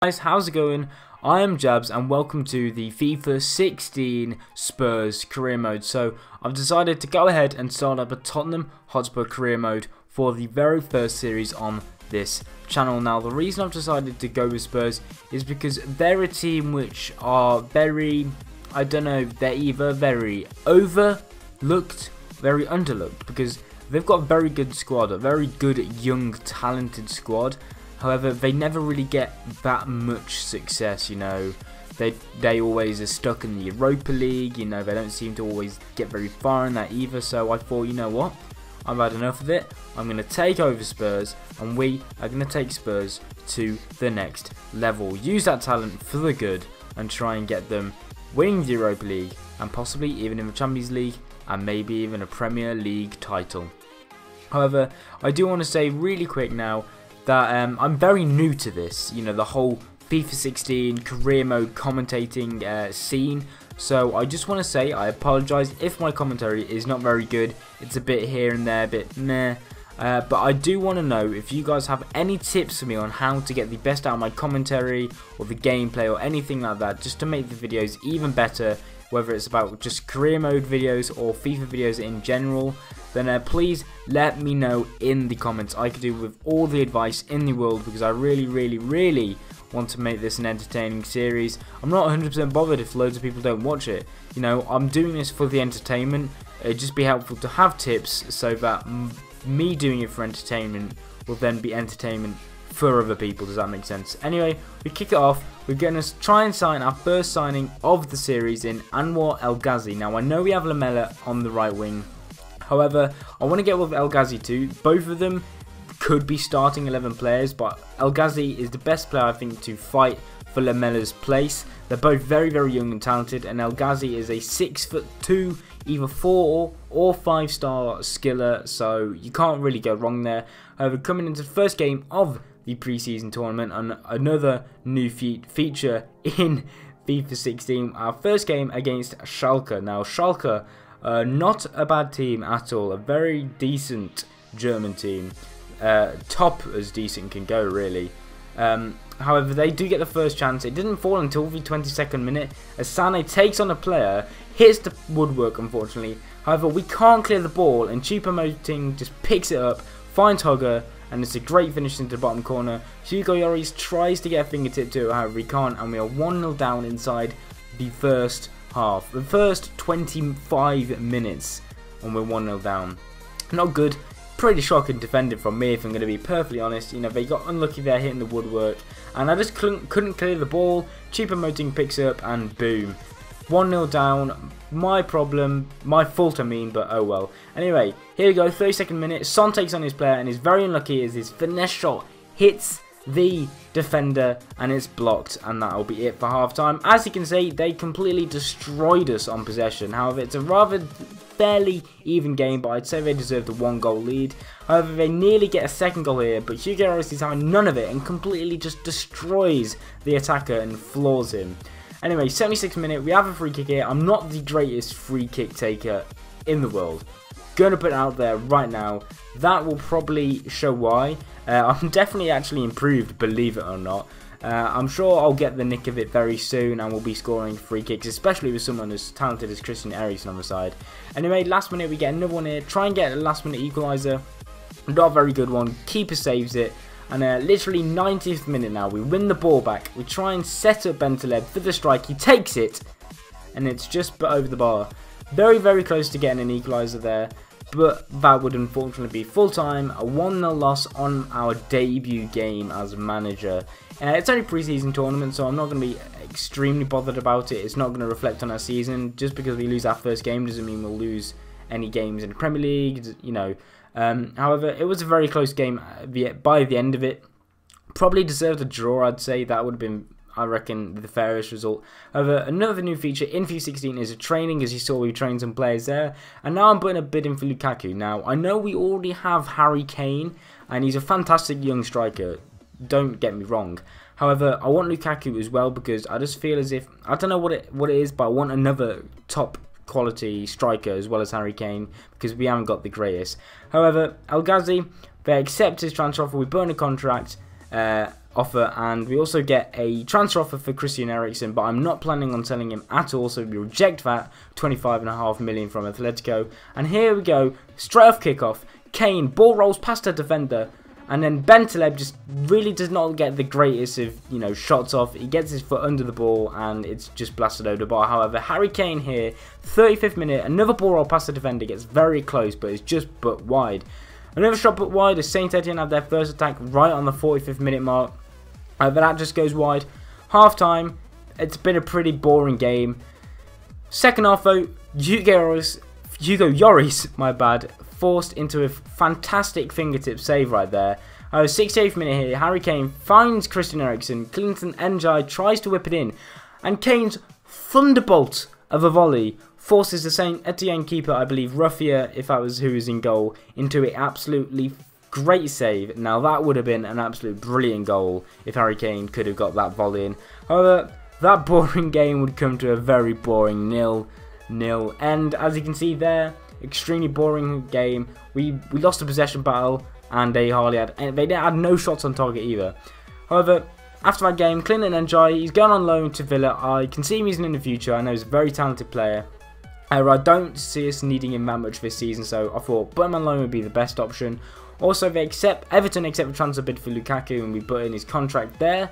Guys, how's it going? I am Jabs and welcome to the FIFA 16 Spurs career mode. So I've decided to go ahead and start up a Tottenham Hotspur career mode for the very first series on this channel. Now the reason I've decided to go with Spurs is because they're a team which are very, I don't know, they're either very overlooked, very underlooked, because they've got a very good squad, a very good young talented squad. However, they never really get that much success, you know. They always are stuck in the Europa League, you know, they don't seem to always get very far in that either. So I thought, you know what, I've had enough of it. I'm going to take over Spurs and we are going to take Spurs to the next level. Use that talent for the good and try and get them winning the Europa League and possibly even in the Champions League and maybe even a Premier League title. However, I do want to say really quick now that I'm very new to this, you know, the whole FIFA 16 career mode commentating scene. So I just want to say I apologise if my commentary is not very good. It's a bit here and there, a bit meh. But I do want to know if you guys have any tips for me on how to get the best out of my commentary or the gameplay or anything like that, just to make the videos even better, whether it's about just career mode videos or FIFA videos in general. Then please let me know in the comments. I could do with all the advice in the world because I really want to make this an entertaining series. I'm not 100% bothered if loads of people don't watch it. You know, I'm doing this for the entertainment. It'd just be helpful to have tips so that me doing it for entertainment will then be entertainment for other people. Does that make sense? Anyway, we kick it off. We're going to try and sign our first signing of the series in Anwar El Ghazi. Now, I know we have Lamela on the right wing. However, I want to get with El Ghazi too. Both of them could be starting 11 players, but El Ghazi is the best player, I think, to fight for Lamela's place. They're both very young and talented, and El Ghazi is a 6'2", either 4 or 5-star skiller, so you can't really go wrong there. However, coming into the first game of the pre-season tournament and another new feature in FIFA 16, our first game against Schalke. Now, Schalke, not a bad team at all, a very decent German team, top as decent can go really. However, they do get the first chance. It didn't fall until the 22nd minute as Sane takes on a player, hits the woodwork unfortunately. However, we can't clear the ball and Choupo-Moting just picks it up, finds Hugger, and it's a great finish into the bottom corner. Hugo Lloris tries to get a fingertip to it, however he can't, and we are 1-0 down inside the first half. The first 25 minutes and we're 1-0 down. Not good. Pretty shocking defending from me if I'm going to be perfectly honest. You know, they got unlucky there hitting the woodwork and I just couldn't clear the ball. Choupo-Moting picks it up and boom. 1-0 down. My problem. My fault I mean, but oh well. Anyway, here we go. 32nd minute. Son takes on his player and is very unlucky as his finesse shot hits the defender and it's blocked, and that'll be it for half time. As you can see, they completely destroyed us on possession. However, it's a rather fairly even game, but I'd say they deserved a 1-goal lead. However, they nearly get a second goal here, but Hugo Lloris is having none of it and completely just destroys the attacker and floors him. Anyway, 76th minute, we have a free kick here. I'm not the greatest free kick taker in the world. Gonna put it out there right now. That will probably show why. I'm definitely actually improved, believe it or not. I'm sure I'll get the nick of it very soon and we'll be scoring free kicks, especially with someone as talented as Christian Eriksen on the side. Anyway, last minute we get another one here. Try and get a last minute equaliser. Not a very good one. Keeper saves it. And literally 90th minute now, we win the ball back. We try and set up Bentaleb for the strike. He takes it and it's just over the bar. Very close to getting an equaliser there. But that would unfortunately be full-time, a 1-0 loss on our debut game as manager. It's only pre-season tournament, so I'm not going to be extremely bothered about it. It's not going to reflect on our season. Just because we lose our first game doesn't mean we'll lose any games in the Premier League, you know. However, it was a very close game by the end of it. Probably deserved a draw, I'd say. That would have been, I reckon, the fairest result. However, another new feature in FIFA 16 is a training. As you saw, we trained some players there. And now I'm putting a bid in for Lukaku. Now, I know we already have Harry Kane, and he's a fantastic young striker. Don't get me wrong. However, I want Lukaku as well because I just feel as if, I don't know what it is, but I want another top quality striker as well as Harry Kane because we haven't got the greatest. However, El Ghazi, they accept his transfer offer. We burn a contract. offer, and we also get a transfer offer for Christian Eriksen, but I'm not planning on selling him at all, so we reject that. 25.5 million from Atletico. And here we go, straight off kickoff, Kane ball rolls past a defender, and then Bentaleb just really does not get the greatest of, shots off. He gets his foot under the ball and it's just blasted over the bar. However, Harry Kane here, 35th minute, another ball roll past the defender, gets very close, but it's just but wide. Another shot but wide as Saint Etienne have their first attack right on the 45th minute mark. However, that just goes wide. Half time, it's been a pretty boring game. Second half though, Hugo Lloris, my bad, forced into a fantastic fingertip save right there. 68th minute here, Harry Kane finds Christian Eriksen, Clinton Njai tries to whip it in, and Kane's thunderbolt of a volley forces the Saint Etienne keeper, I believe Ruffia, if that was who was in goal, into an absolutely great save. Now that would have been an absolute brilliant goal if Harry Kane could have got that volley in. However, that boring game would come to a very boring 0-0 end. As you can see there, extremely boring game. We lost the possession battle, and they had no shots on target either. However, after that game, Clinton Njai, he's going on loan to Villa. I can see him using in the future. I know he's a very talented player. However, I don't see us needing him that much this season, so I thought put him on loan would be the best option. Also, Everton accept a transfer bid for Lukaku, and we put in his contract there.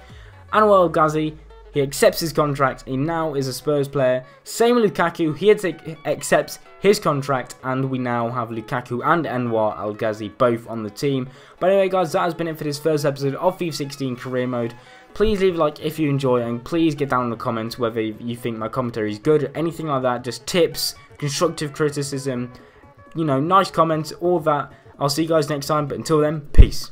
Anwar El Ghazi, he accepts his contract. He now is a Spurs player. Same with Lukaku. He accepts his contract, and we now have Lukaku and Anwar El Ghazi both on the team. But anyway, guys, that has been it for this first episode of FIFA 16 Career Mode. Please leave a like if you enjoy, and please get down in the comments whether you think my commentary is good or anything like that. Just tips, constructive criticism, nice comments, all that. I'll see you guys next time, but until then, peace.